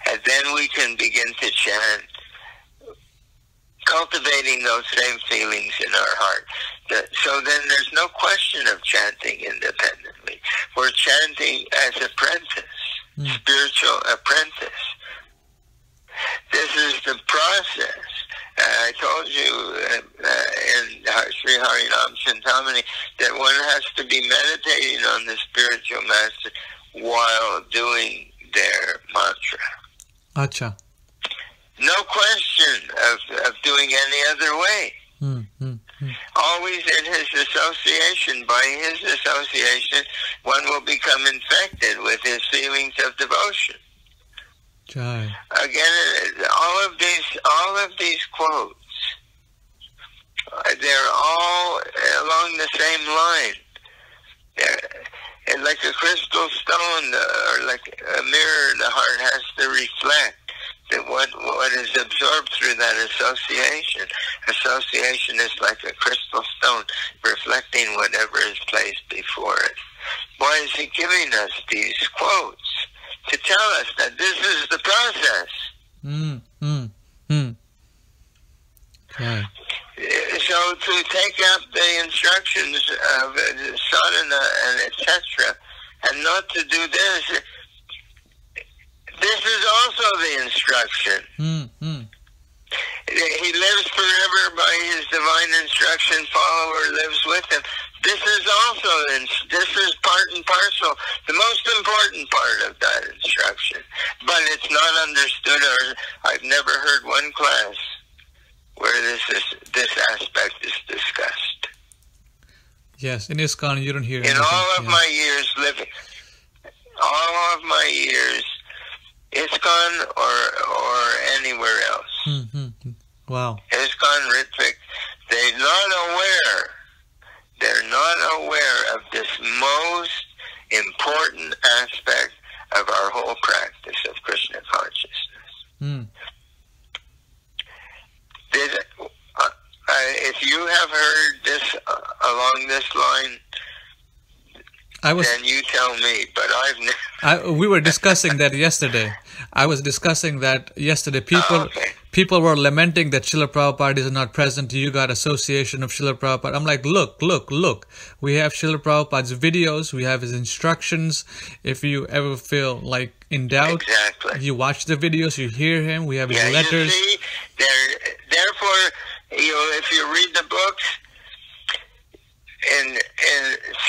And then we can begin to chant, cultivating those same feelings in our heart. So then there's no question of chanting independently. We're chanting as apprentice, spiritual apprentice. This is the process. I told you in Sri Harinam Chintamani that one has to be meditating on the spiritual master while doing their mantra. Acha. No question of doing any other way. Always in his association. By his association, one will become infected with his feelings of devotion. Jai. Again, all of these quotes they're all along the same line. And like a crystal stone, or like a mirror, the heart has to reflect that what is absorbed through that association. Association is like a crystal stone reflecting whatever is placed before it. Why is he giving us these quotes? To tell us that this is the process. Right. So to take up the instructions of sadhana and etc., and not to do this, this is also the instruction. He lives forever by his divine instruction. Follower lives with him. This is also, this is part and parcel, the most important part of that instruction. But it's not understood, or I've never heard one class where this aspect is discussed. Yes, in ISKCON you don't hear in all of my years living, all of my years, ISKCON or anywhere else. Wow. ISKCON, Ritvik, they're not aware of this most important aspect of our whole practice of Krishna consciousness. If you have heard this along this line, then you tell me, but I've never. We were discussing that yesterday. I was discussing that yesterday. People were lamenting that Srila Prabhupada is not present. You got association of Srila Prabhupada. I'm like, look. We have Srila Prabhupada's videos. We have his instructions. If you ever feel like in doubt, you watch the videos, you hear him. We have his letters. You see, therefore, if you read the books, in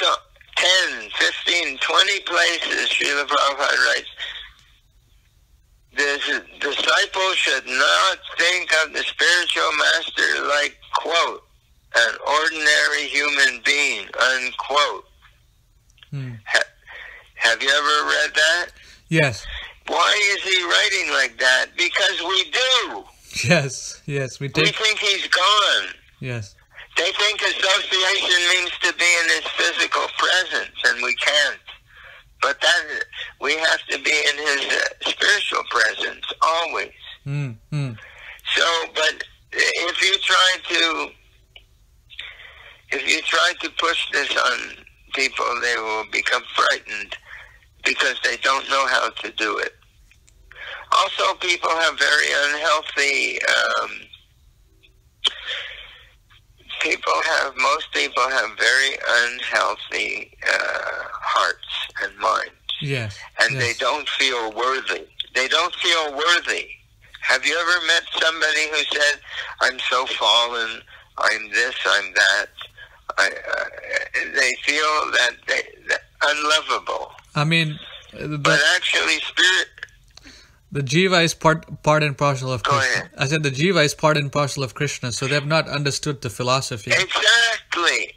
so 10, 15, 20 places, Srila Prabhupada writes, the disciple should not think of the spiritual master like, quote, an ordinary human being, unquote. Have you ever read that? Yes. Why is he writing like that? Because we do. Yes, we think he's gone. Yes. They think association means to be in his physical presence, and we can't. But that we have to be in his spiritual presence always. So, but if you try to push this on people, they will become frightened because they don't know how to do it. Also, people have very unhealthy. Most people have very unhealthy hearts and minds. Yes. And they don't feel worthy. Have you ever met somebody who said, I'm so fallen, I'm this, I'm that? They feel that they're unlovable. I mean, but actually, the Jiva is part and parcel of Krishna. I said the Jiva is part and parcel of Krishna, so they have not understood the philosophy. Exactly.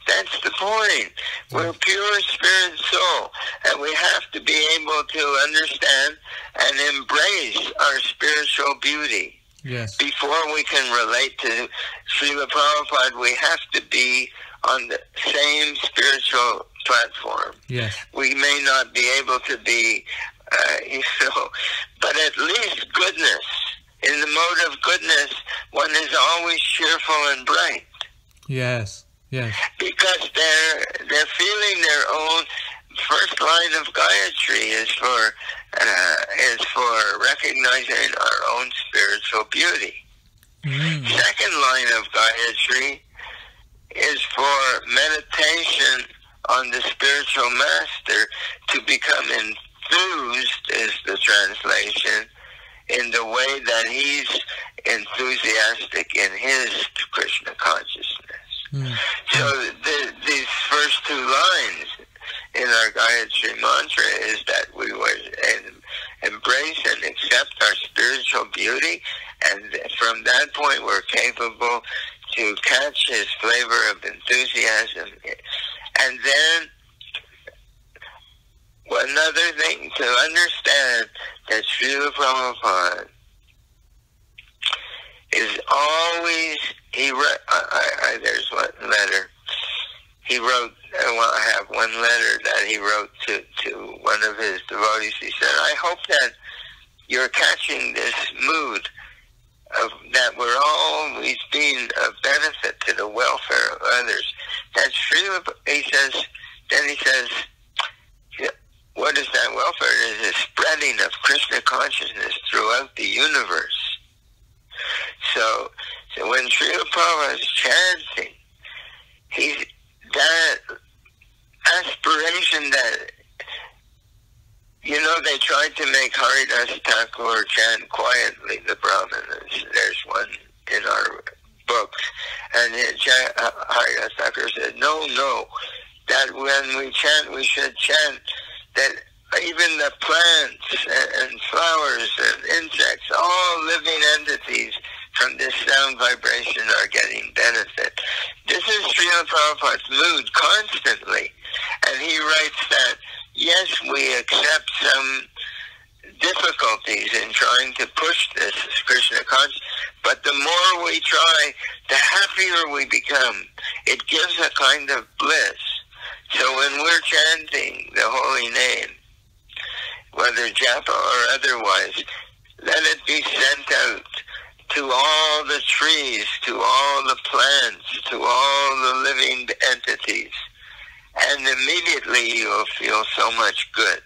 That's the point. We're pure spirit soul, and we have to be able to understand and embrace our spiritual beauty. Yes. Before we can relate to Srila Prabhupada, we have to be on the same spiritual platform. Yes. We may not be able to be, but at least goodness. In the mode of goodness, one is always cheerful and bright. Yes. Because they're feeling their own. First line of Gayatri is for recognizing our own spiritual beauty. Second line of Gayatri is for meditation on the spiritual master, to become enthused, is the translation, in the way that he's enthusiastic in his Krishna consciousness. So these first two lines in our Gayatri mantra is that we would embrace and accept our spiritual beauty, and from that point we're capable to catch his flavor of enthusiasm. And then another thing to understand, that Srila Prabhupada is always, there's one letter he wrote. Well, I have one letter that he wrote to one of his devotees. He said, I hope that you're catching this mood of that we're always being of benefit to the welfare of others. That's Srila, he says, what is that welfare? It is a spreading of Krishna consciousness throughout the universe. So when Srila Prabhupada is chanting, that aspiration that, they tried to make Haridas Thakur chant quietly, the Brahmanas. There's one in our books. And Haridas Thakur said, no, that when we chant, we should chant that even the plants and flowers and insects, all living entities from this sound vibration are getting benefit. This is Srila Prabhupada's mood constantly. And he writes that, yes, we accept some difficulties in trying to push this Krishna consciousness, but the more we try, the happier we become. It gives a kind of bliss. So when we're chanting the holy name, whether japa or otherwise, let it be sent out to all the trees, to all the plants, to all the living entities. And immediately you'll feel so much good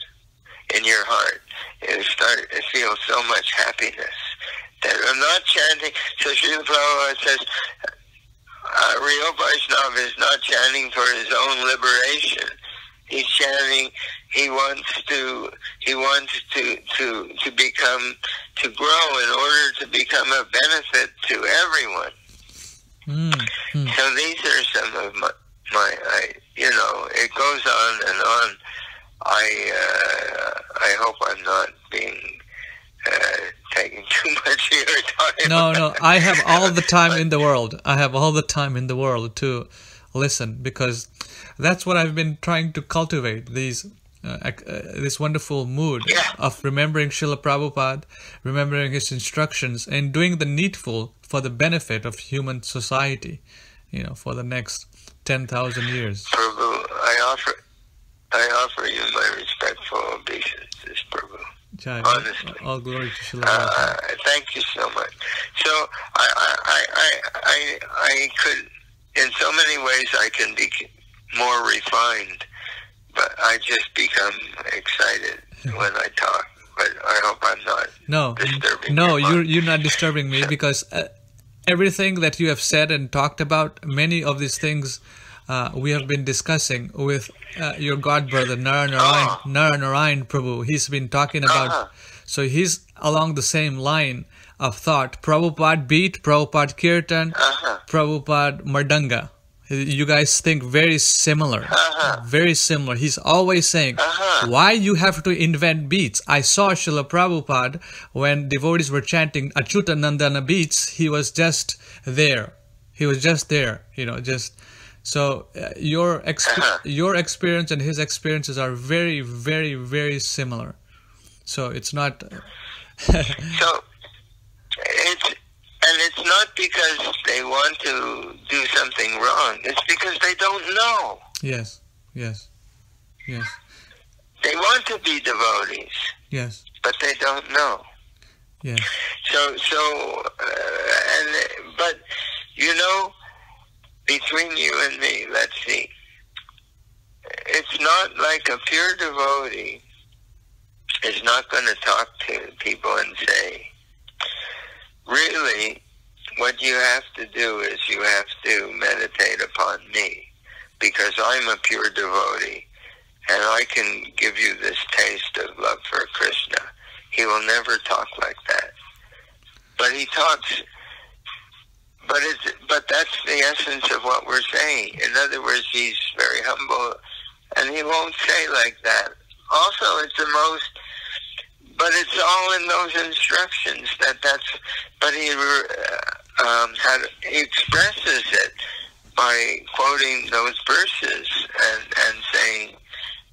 in your heart. You'll start to feel so much happiness. That I'm not chanting. So Srila Prabhupada says, real Vaishnava is not chanting for his own liberation. He's chanting, he wants to become, to grow in order to become a benefit to everyone. So these are some of my it goes on and on. I hope I'm not being taking too much of your time. No, I have all the time in the world. I have all the time in the world to listen, because that's what I've been trying to cultivate, this wonderful mood of remembering Srila Prabhupada, remembering his instructions, and doing the needful for the benefit of human society, for the next 10,000 years. Prabhu, I offer you my respectful obeisances, Prabhu. Jai, honestly. All glory to Srila Prabhupada. Thank you so much. So I could, in so many ways, I can be more refined, but I just become excited when I talk. But I hope I'm not disturbing you. No, you're not disturbing me, because everything that you have said and talked about, many of these things we have been discussing with your god brother Narayan Prabhu. He's been talking about, so he's along the same line of thought. Prabhupada beat, Prabhupada kirtan, Prabhupada mardanga. You guys think very similar, very similar. He's always saying, why you have to invent beats? I saw Srila Prabhupada when devotees were chanting Achyuta Nandana beats. He was just there. He was just there, so your experience and his experiences are very, very, very similar. So it's not. It's not because they want to do something wrong. It's because they don't know. Yes. They want to be devotees. Yes. But they don't know. Yes. But between you and me, let's see. It's not like a pure devotee is not going to talk to people and say, really, what you have to do is you have to meditate upon me, because I'm a pure devotee, and I can give you this taste of love for Krishna. He will never talk like that. But he talks, but that's the essence of what we're saying. In other words, he's very humble, and he won't say like that. Also, but it's all in those instructions but he expresses it by quoting those verses and saying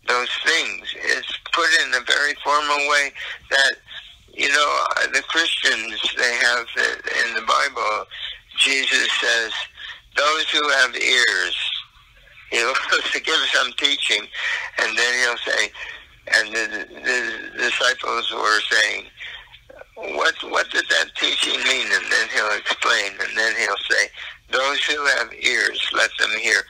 those things. It's put in a very formal way that the Christians, they have in the Bible, Jesus says, those who have ears, he'll give some teaching, and then he'll say, and the disciples were saying, what did that teaching mean? And then he'll explain, and then he'll say, those who have ears, let them hear.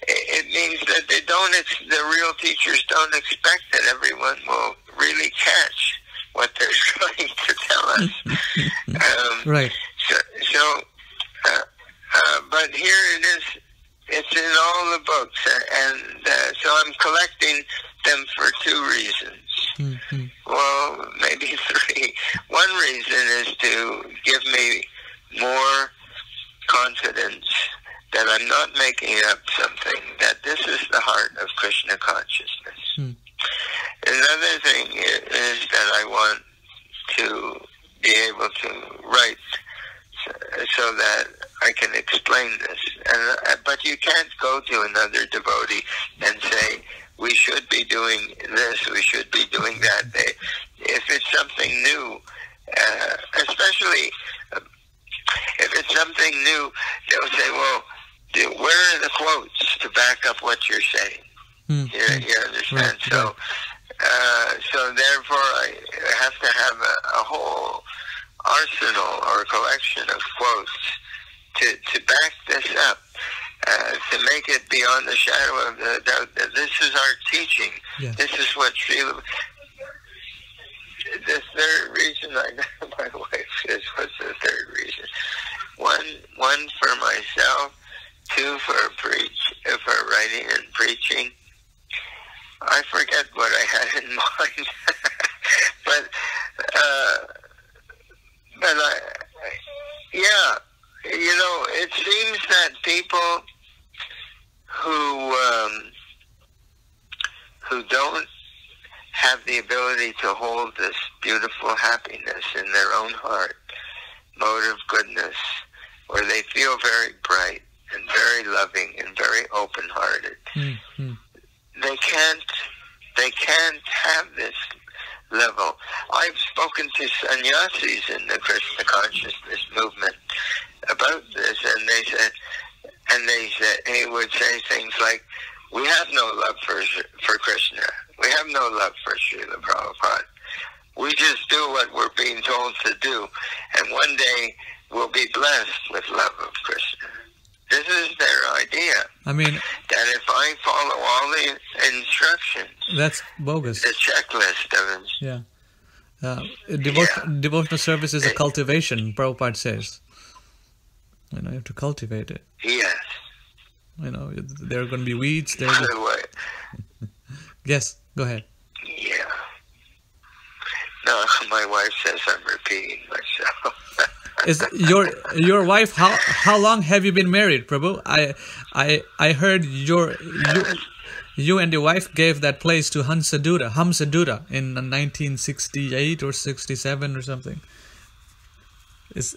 It means that the real teachers don't expect that everyone will really catch what they're trying to tell us. Right. But here it is. It's in all the books, and so I'm collecting them for two reasons. Mm-hmm. Well, maybe three. One reason is to give me more confidence that I'm not making up something, that this is the heart of Krishna consciousness. Mm. Another thing is that I want to be able to write so that I can explain this. But you can't go to another devotee and say, we should be doing this, we should be doing that. If it's something new, especially if it's something new, they'll say, well, where are the quotes to back up what you're saying? You understand? Right. So therefore I have to have a whole arsenal or collection of quotes to back this up, to make it beyond the shadow of the doubt that this is our teaching. Yeah. This is what Srila... The third reason I know my wife is, what's the third reason? One for myself, two for writing and preaching. I forget what I had in mind, but it seems that people who don't have the ability to hold this beautiful happiness in their own heart, mode of goodness, where they feel very bright and very loving and very open-hearted, mm-hmm. they can't have this level. I've spoken to sannyasis in the Krishna consciousness movement about this, and he would say things like, we have no love for Krishna. We have no love for Srila Prabhupada. We just do what we're being told to do, and one day we'll be blessed with love of Krishna. This is their idea. I mean, that if I follow all the instructions, that's bogus. The checklist of it. Yeah. Devotional service is a cultivation, Prabhupada says. You have to cultivate it. Yes. There are going to be weeds. By the way. Yes, go ahead. Yeah. No, my wife says I'm repeating myself. Is your wife? How long have you been married, Prabhu? I heard you and your wife gave that place to Hamsadura in 1968 or 67 or something. This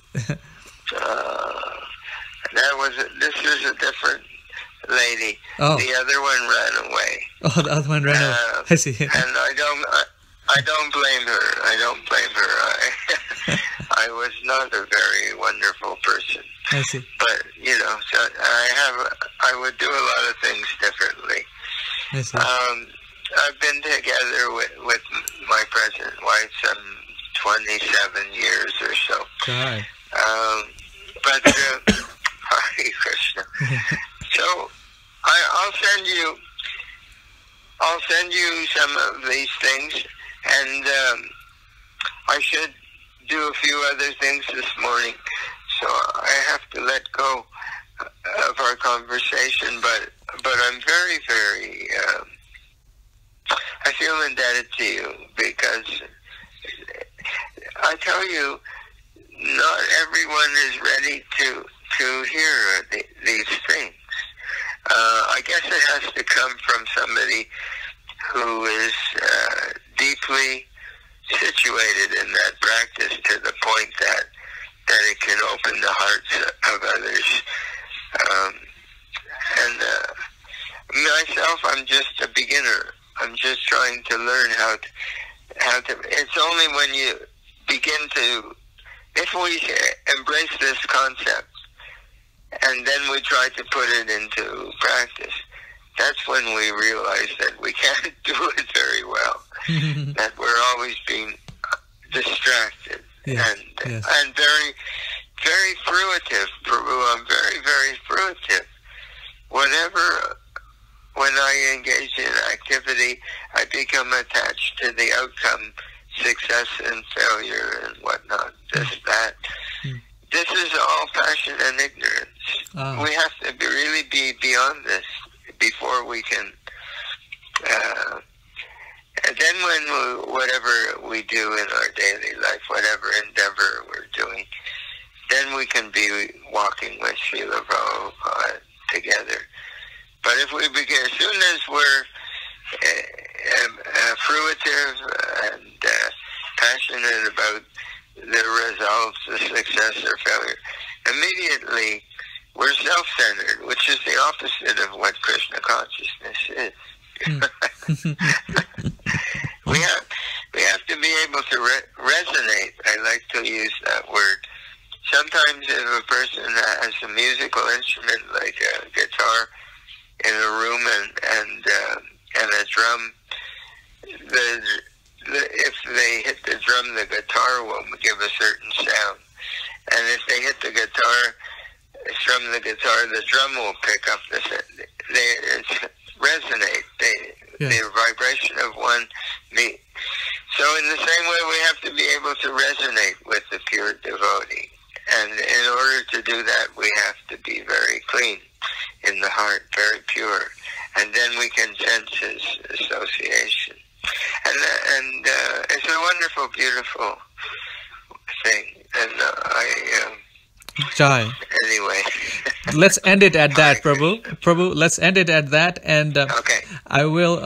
is a different lady. Oh. The other one ran away. Oh, the other one ran away. I see. And I don't blame her. I don't blame her. I was not a very wonderful person. I see. But so I would do a lot of things differently. I see. I've been together with my present wife some 27 years or so. God. But Hare Krishna. So I'll send you some of these things, and I should do a few other things this morning, so I have to let go of our conversation. But I'm very, very. I feel indebted to you, because I tell you, not everyone is ready to hear these things. I guess it has to come from somebody who is deeply situated in that practice to the point that it can open the hearts of others. Myself, I'm just a beginner. I'm just trying to learn how to. It's only when you begin to, if we embrace this concept, and then we try to put it into practice, that's when we realize that we can't do it very well, that we're always being distracted, and very, very fruitive, Prabhu. I'm very, very fruitive. When I engage in activity, I become attached to the outcome, success and failure and whatnot, that. This is all passion and ignorance. We have to really be beyond this before we can. And then whatever we do in our daily life, whatever endeavor we're doing, then we can be walking with Srila Prabhupada together. But if we begin, as soon as we're fruitive and passionate about the results, the success or failure, immediately we're self-centered, which is the opposite of what Krishna consciousness is. we have to be able to resonate. I like to use that word. Sometimes if a person has a musical instrument like a guitar in a room and a drum, if they hit the drum, the guitar will give a certain sound. And if they hit the guitar, strum the guitar, the drum will pick up the resonate. The vibration of one meet. So in the same way, we have to be able to resonate with the pure devotee. And in order to do that, we have to be very clean in the heart, very pure. And then we can sense his association. And it's a wonderful, beautiful thing. And Jai. Anyway. Let's end it at that, Prabhu. Prabhu, let's end it at that. And okay. I will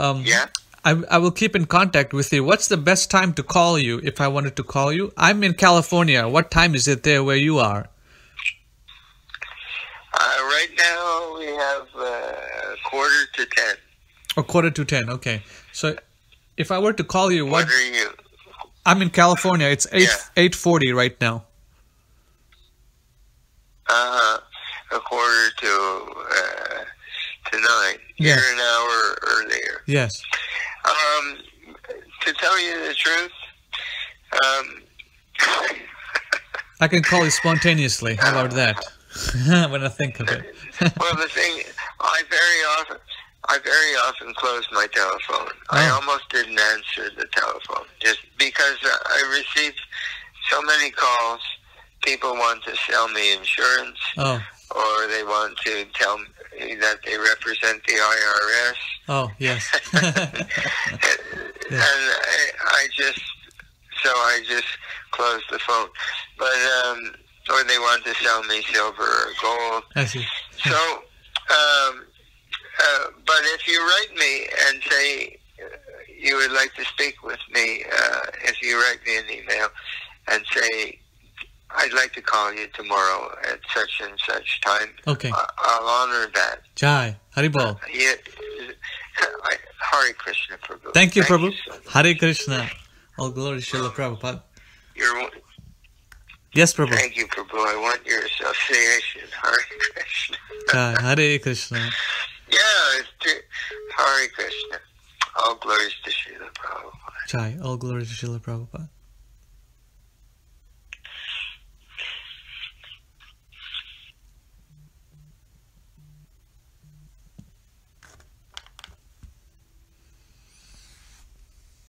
I will keep in contact with you. What's the best time to call you if I wanted to call you? I'm in California. What time is it there where you are? Right now we have 9:45. Oh, 9:45, okay. So if I were to call you, what are you? I'm in California. It's 8:40 right now. 8:45 to 9. Yes. You're an hour earlier. Yes. To tell you the truth, I can call you spontaneously. How about that? When I think of it. Well, the thing, I very often close my telephone. I almost didn't answer the telephone just because I received so many calls. People want to sell me insurance, or they want to tell me that they represent the IRS. Oh, yes. And I just closed the phone. But or they want to sell me silver or gold. I see. So, but if you write me and say you would like to speak with me, if you write me an email and say, I'd like to call you tomorrow at such and such time. Okay. I'll honor that. Jai. Haribol. Hare Krishna, Prabhu. Thank you, Prabhu. Hare Krishna. All glory to Srila Prabhupada. Yes, Prabhu. Thank you, Prabhu. I want your association. Hare Krishna. Jai. Hare Krishna. Yeah, Hare Krishna. All glories to Srila Prabhupada. Jai. All glory to Srila Prabhupada.